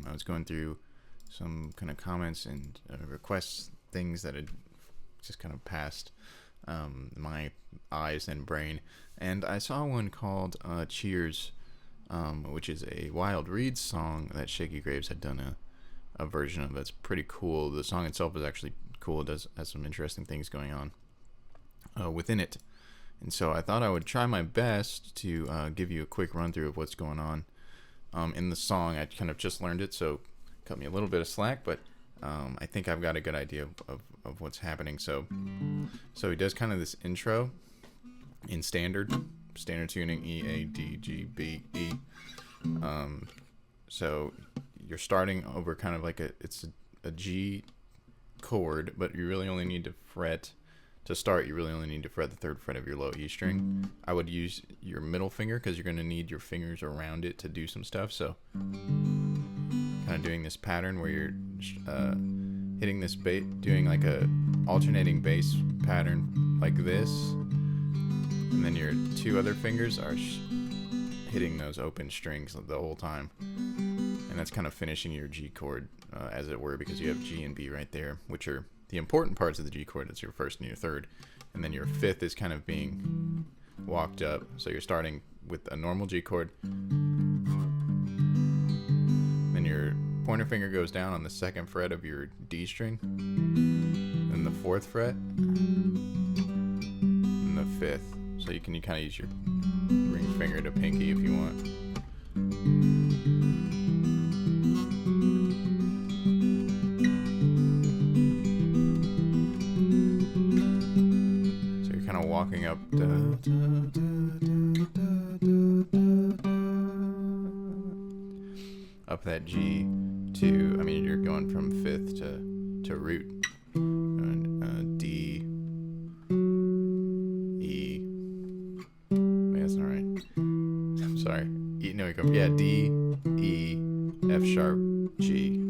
I was going through some kind of comments and requests, things that had just kind of passed my eyes and brain, and I saw one called Cheers, which is a Wild Reeds song that Shakey Graves had done a version of. That's pretty cool. The song itself is actually cool. It has some interesting things going on within it. And so I thought I would try my best to give you a quick run through of what's going on in the song. I kind of just learned it, so cut me a little bit of slack, but I think I've got a good idea of what's happening. So he does kind of this intro in standard tuning, E, A, D, G, B, E. So you're starting over kind of like it's a G chord, but you really only need to fret. To start, you really only need to fret the third fret of your low E string. I would use your middle finger because you're going to need your fingers around it to do some stuff. So kind of doing this pattern where you're hitting this bass, doing like a alternating bass pattern like this, and then your two other fingers are hitting those open strings the whole time, and that's kind of finishing your G chord, as it were, because you have G and B right there, which are the important parts of the G chord. It's your first and your third, and then your fifth is kind of being walked up. So you're starting with a normal G chord, then your pointer finger goes down on the second fret of your D string, then the fourth fret, and the fifth. So you kind of use your ring finger to pinky if you want. Walking up up that G to, I mean, you're going from fifth to root, D, E. Wait, that's not right. I'm sorry. E, no, you go, yeah, D, E, F sharp, G.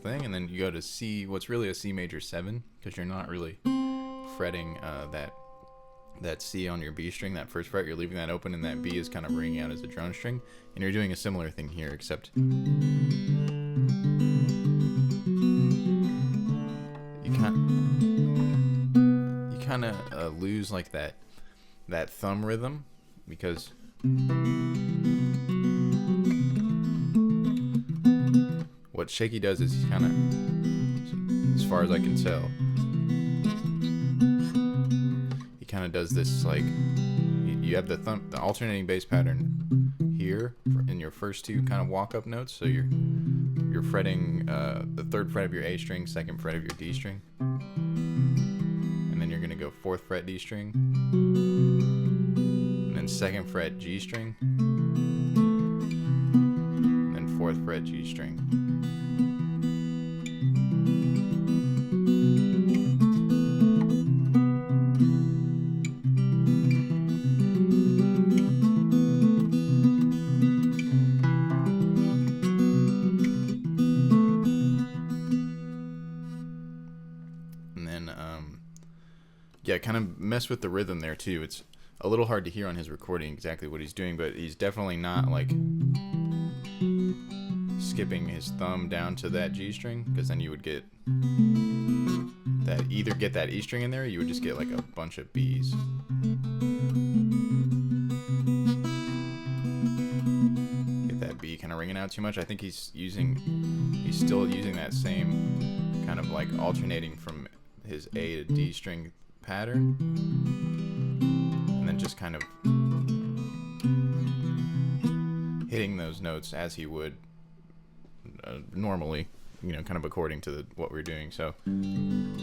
Thing, and then you go to C, what's really a C major 7, because you're not really fretting that C on your B string, that first fret. You're leaving that open, and that B is kind of ringing out as a drone string, and you're doing a similar thing here, except you kind of lose like that thumb rhythm, because what Shakey does is he's kind of, as far as I can tell, he kind of does this, like, you have the alternating bass pattern here in your first two kind of walk-up notes. So you're fretting the third fret of your A string, second fret of your D string, and then you're going to go fourth fret D string, and then second fret G string, and then fourth fret G string. Yeah, kind of mess with the rhythm there too. It's a little hard to hear on his recording exactly what he's doing, but he's definitely not like skipping his thumb down to that G string, because then you would get that, either get that E string in there, or you would just get like a bunch of B's. Get that B kind of ringing out too much. I think he's still using that same kind of like alternating from his A to D string pattern, and then just kind of hitting those notes as he would normally, kind of according to what we're doing. So and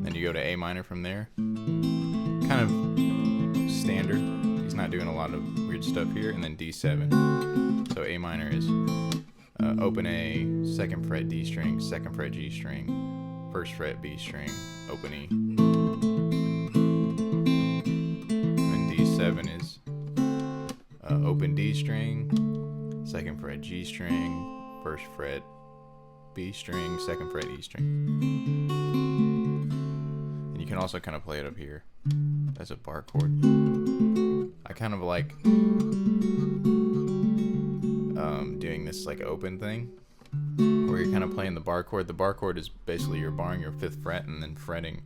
then you go to A minor from there, kind of standard. He's not doing a lot of weird stuff here, and then D7. So A minor is open A, second fret D string, second fret G string, first fret B string, open E. And then D7 is open D string, 2nd fret G string, 1st fret B string, 2nd fret E string. And you can also kind of play it up here as a bar chord. I kind of like doing this like open thing where you're kind of playing the bar chord. The bar chord is basically you're barring your 5th fret and then fretting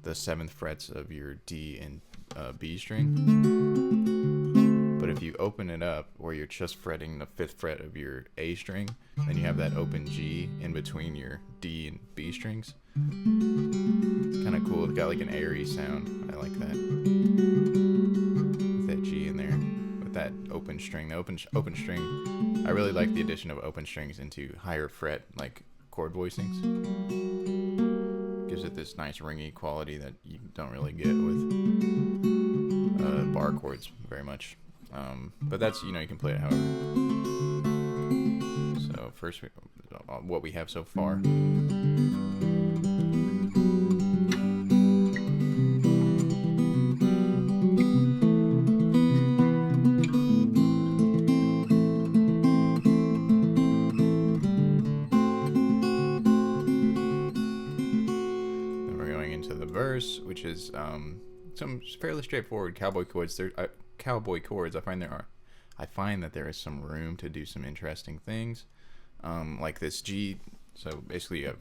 the 7th frets of your D and B string. But if you open it up where you're just fretting the 5th fret of your A string, then you have that open G in between your D and B strings. It's kind of cool. It's got like an airy sound. I like that. With that G in there. With that open string. The open string, I really like the addition of open strings into higher fret like chord voicings. Gives it this nice ringy quality that you don't really get with bar chords very much. But that's, you can play it however. So first, what we have so far. Then we're going into the verse, which is some fairly straightforward cowboy chords. I find that there is some room to do some interesting things, like this G. So basically, you have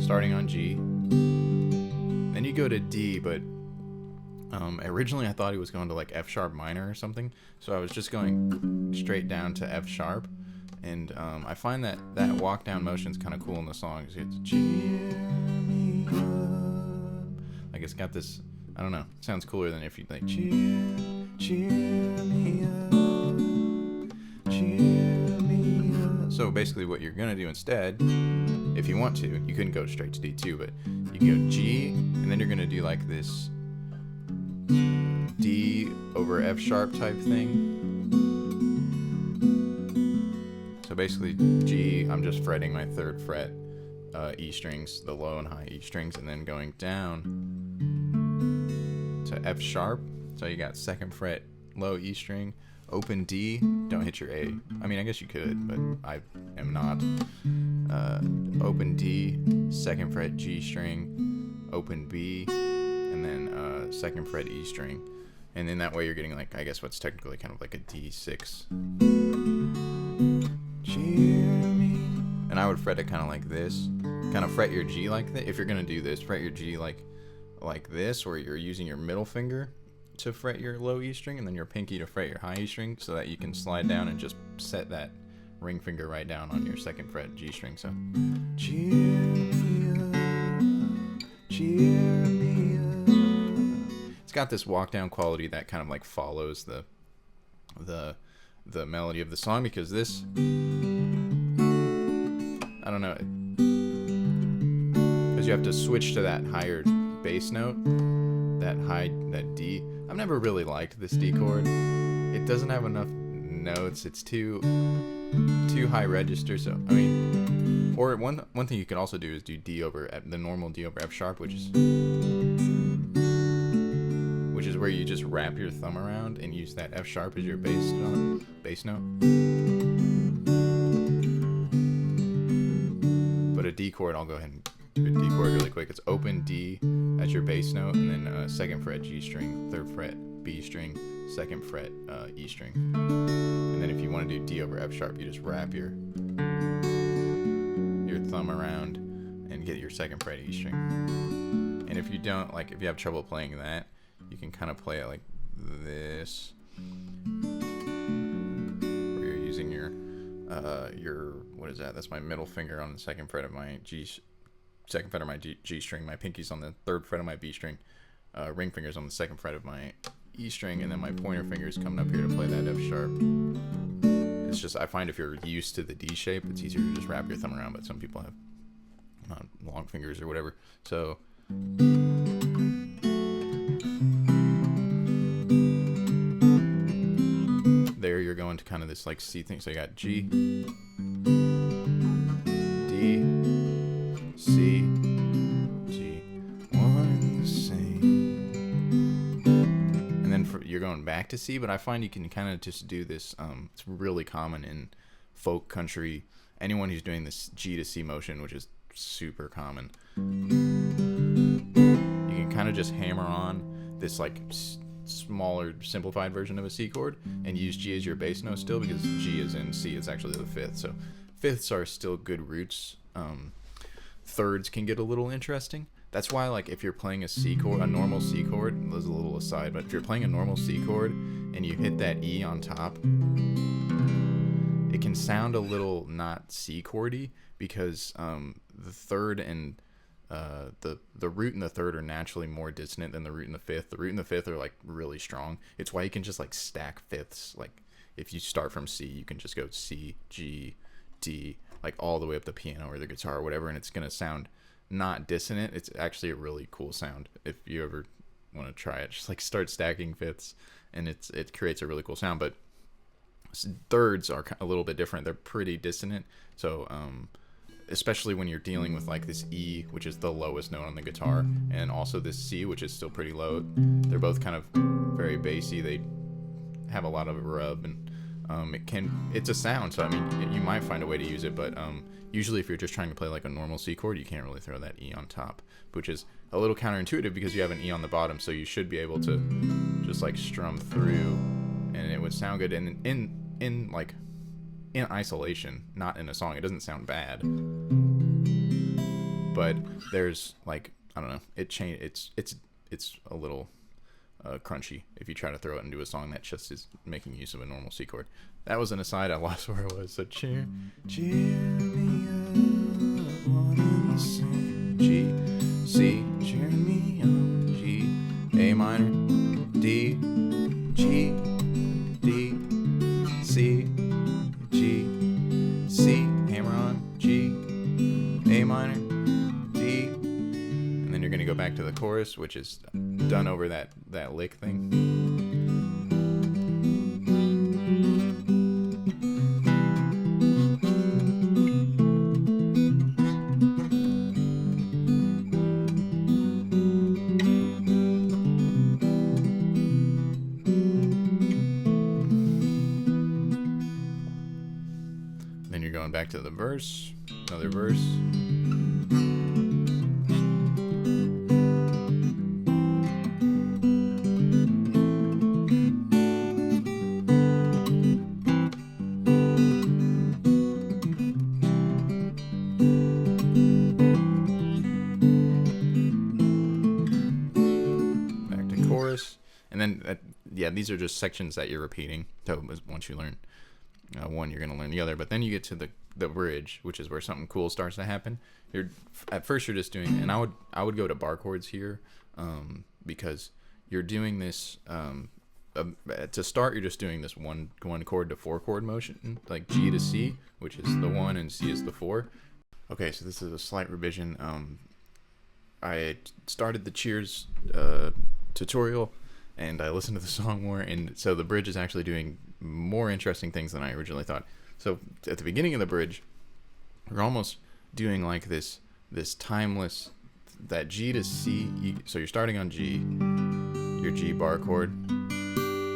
starting on G, then you go to D. But originally, I thought he was going to like F sharp minor or something. So I was just going straight down to F sharp, and I find that walk down motion is kind of cool in the song. It's cheer me up. Like it's got this. I don't know. It sounds cooler than if you like cheer me up, cheer me up. So basically, what you're gonna do instead, if you want to, you couldn't go straight to D2, but you can go G, and then you're gonna do like this D over F sharp type thing. So basically, G, I'm just fretting my 3rd fret E strings, the low and high E strings, and then going down to F sharp. So you got 2nd fret low E string, open D, don't hit your A. I mean, I guess you could, but I am not. Open D, 2nd fret G string, open B, and then 2nd fret E string. And then that way you're getting like, I guess what's technically kind of like a D6. Cheer me. And I would fret it kind of like this. Kind of fret your G like that. If you're gonna do this, fret your G like this, where you're using your middle finger to fret your low E string and then your pinky to fret your high E string, so that you can slide down and just set that ring finger right down on your 2nd fret G string. So cheer me up, cheer me up. It's got this walk down quality that kind of like follows the melody of the song, because this, I don't know, because you have to switch to that higher bass note, that D. I've never really liked this D chord. It doesn't have enough notes. It's too high register. So I mean, or one thing you could also do is do D over the normal D over F sharp, which is where you just wrap your thumb around and use that F sharp as your bass note. But a D chord, I'll go ahead and do a D chord really quick. It's open D as your bass note, and then 2nd fret G string, 3rd fret B string, 2nd fret E string. And then if you want to do D over F sharp, you just wrap your thumb around and get your 2nd fret E string. And if you don't, like if you have trouble playing that, you can kind of play it like this, where you're using your what is that? That's my middle finger on the 2nd fret of my G string. My pinky's on the 3rd fret of my B string. Ring finger's on the 2nd fret of my E string, and then my pointer finger's coming up here to play that F sharp. It's just, I find if you're used to the D shape, it's easier to just wrap your thumb around, but some people have long fingers or whatever. So there you're going to kind of this like C thing. So you got G, D, C, G, one the same. And then you're going back to C, but I find you can kind of just do this. It's really common in folk, country, anyone who's doing this G to C motion, which is super common. You can kind of just hammer on this like smaller, simplified version of a C chord and use G as your bass note still, because G is in C. It's actually the fifth. So fifths are still good roots. Thirds can get a little interesting. That's why, like, if you're playing a C chord, a normal C chord, there's a little aside, but if you're playing a normal C chord and you hit that E on top, it can sound a little not C chordy, because the third and the root and the third are naturally more dissonant than the root and the fifth. The root and the fifth are like really strong. It's why you can just like stack fifths. Like if you start from C, you can just go C, G, D, like all the way up the piano or the guitar or whatever, and it's gonna sound not dissonant. It's actually a really cool sound. If you ever want to try it, just like start stacking fifths, and it creates a really cool sound. But thirds are a little bit different. They're pretty dissonant. So especially when you're dealing with like this E, which is the lowest note on the guitar, and also this C, which is still pretty low. They're both kind of very bassy. They have a lot of rub, and it's a sound. So I mean, you might find a way to use it, but usually if you're just trying to play like a normal C chord, you can't really throw that E on top, which is a little counterintuitive because you have an E on the bottom. So you should be able to just like strum through, and it would sound good. And in isolation, not in a song, it doesn't sound bad. But there's like, I don't know, it's a little crunchy if you try to throw it into a song that just is making use of a normal C chord. That was an aside. I lost where I was. So cheer me up, what do you say? G, C, cheer me up. G, A minor, D, G, D, C, G, C, hammer on, G, A minor, D, and then you're gonna go back to the chorus, which is done over that lick thing. Then you're going back to the verse, another verse. Back to chorus. And then, these are just sections that you're repeating. So once you learn one, you're going to learn the other. But then you get to the bridge, which is where something cool starts to happen. At first you're just doing, and I would go to bar chords here, because you're doing this to start. You're just doing this one chord to four chord motion, like G to C, which is the 1, and C is the 4. Okay, so this is a slight revision. I started the Cheers tutorial, and I listened to the song more, and so the bridge is actually doing more interesting things than I originally thought. So at the beginning of the bridge, we're almost doing like this timeless, that G to C. So you're starting on G, your G bar chord,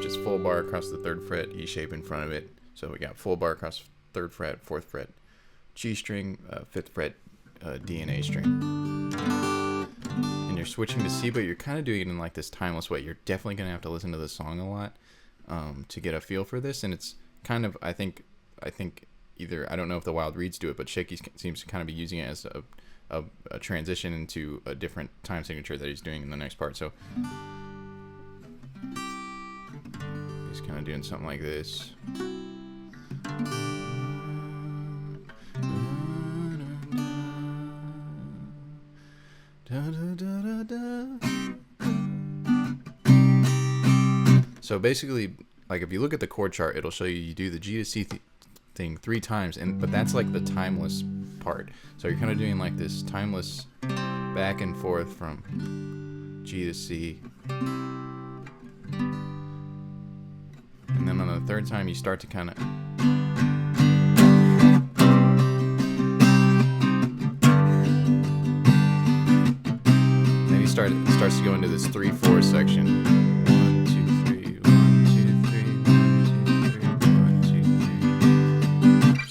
just full bar across the 3rd fret, E shape in front of it. So we got full bar across 3rd fret, 4th fret, G string, 5th fret, D and A string. And you're switching to C, but you're kind of doing it in like this timeless way. You're definitely going to have to listen to the song a lot to get a feel for this. And it's kind of, I think either, I don't know if the Wild Reeds do it, but Shakey seems to kind of be using it as a transition into a different time signature that he's doing in the next part. So he's kind of doing something like this. So basically, like if you look at the chord chart, it'll show you do the G to C thing 3 times, but that's like the timeless part. So you're kind of doing like this timeless back and forth from G to C, and then on the 3rd time you start to kind of it starts to go into this 3/4 section. 1 2 3, 1 2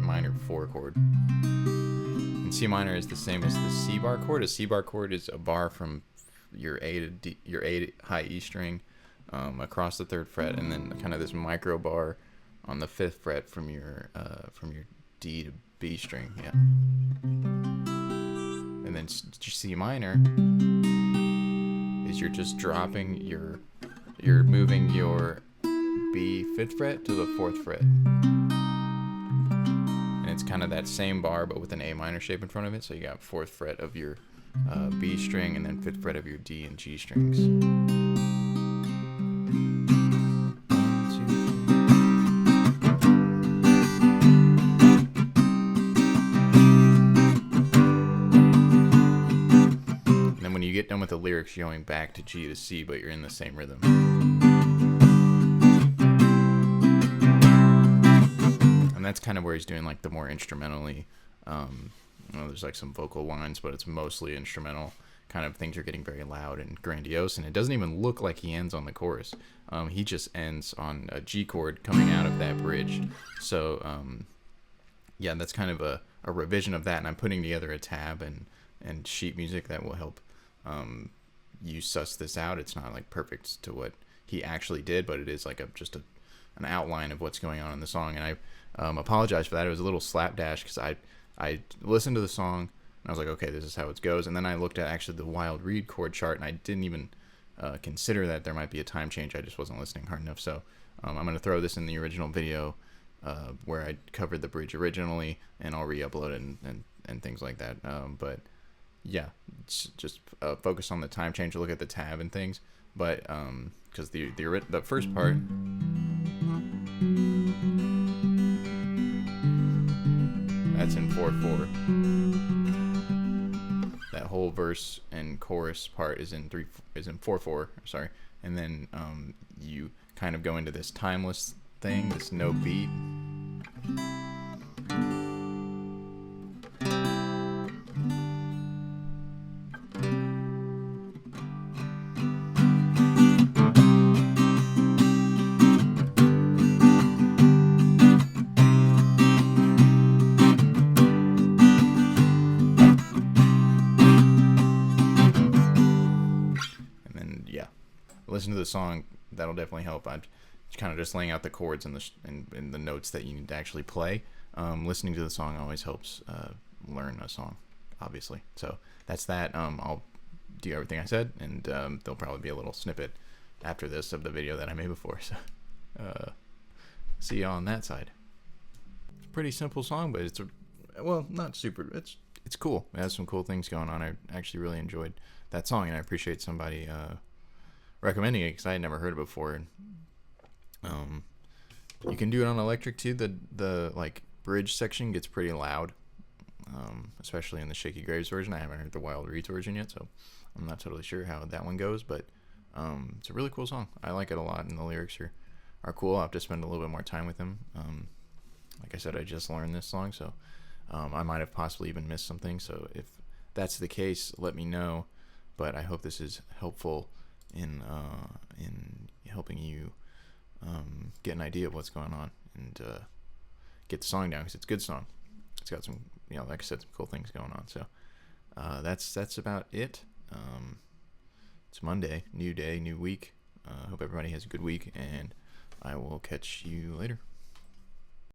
minor 4 chord. And C minor is the same as the C bar chord. A C bar chord is a bar from your A to D, your A to high E string, across the 3rd fret, and then kind of this micro bar on the 5th fret from your D to B string. Yeah. And then C minor is you're just dropping you're moving your B 5th fret to the 4th fret. And it's kind of that same bar but with an A minor shape in front of it. So you got 4th fret of your B string and then 5th fret of your D and G strings. And then when you get done with the lyrics, you're going back to G to C, but you're in the same rhythm. And that's kind of where he's doing like the more instrumentally, there's like some vocal lines, but it's mostly instrumental. Kind of things are getting very loud and grandiose, and it doesn't even look like he ends on the chorus. He just ends on a G chord coming out of that bridge. So yeah, that's kind of a revision of that, and I'm putting together a tab and sheet music that will help you suss this out. It's not like perfect to what he actually did, but it is like just an outline of what's going on in the song. And I apologize for that. It was a little slapdash because I listened to the song and I was like, okay, this is how it goes. And then I looked at actually the wild reed chord chart, and I didn't even consider that there might be a time change. I just wasn't listening hard enough. So I'm going to throw this in the original video where I covered the bridge originally, and I'll re-upload it and things like that. But yeah, just focus on the time change, look at the tab and things. But because the first part, that's in 4/4. That whole verse and chorus part is in 4/4. Sorry, and then you kind of go into this timeless thing, this no beat. Listen to the song, that'll definitely help. I'm kind of just laying out the chords and the notes that you need to actually play. Listening to the song always helps learn a song, obviously. So that's that. I'll do everything I said, and there'll probably be a little snippet after this of the video that I made before. So see you on that side. It's a pretty simple song, but it's not super. It's cool. It has some cool things going on. I actually really enjoyed that song, and I appreciate somebody recommending it because I had never heard it before. You can do it on electric too. The like bridge section gets pretty loud, especially in the Shakey Graves version. I haven't heard the Wild Reeds version yet, so I'm not totally sure how that one goes, but it's a really cool song. I like it a lot, and the lyrics are cool. I'll have to spend a little bit more time with him. Like I said, I just learned this song, so I might have possibly even missed something. So if that's the case, let me know. But I hope this is helpful in helping you get an idea of what's going on and get the song down, because it's a good song. It's got some, like I said, some cool things going on. So that's about it. It's Monday, new day, new week. Hope everybody has a good week, and I will catch you later.